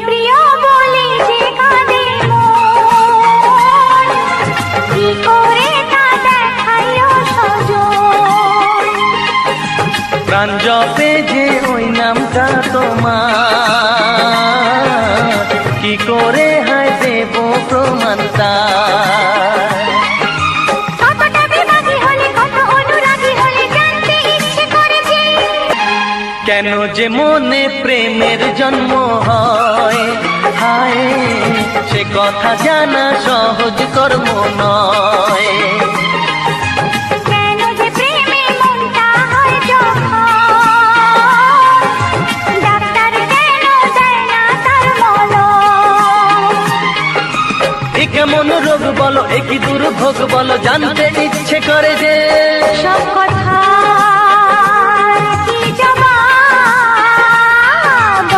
প্রিয় বলে যে কাঁদে মন, কি করে তা দেখাইও সজন। প্রাণ জপে যে ওই নামটা তোমার, কি করে হায় দেব প্রমাণ তার। কতটা বিভাগী হলে, কত অনুরাগী হলে জানতে ইচ্ছে করেছে, কেন যে মনে প্রেমের জন্ম হয়, হায় সে কথা জানা সহজ কর্ম নয়। কেন যে প্রেমে মনটা হয় যখন, ডাক্তার কেন দেয় না তার মলম। এ কেমন রোগ বলো, এ কি দুর্ভোগ বলো, জানতে ইচ্ছে করে যে সব কথা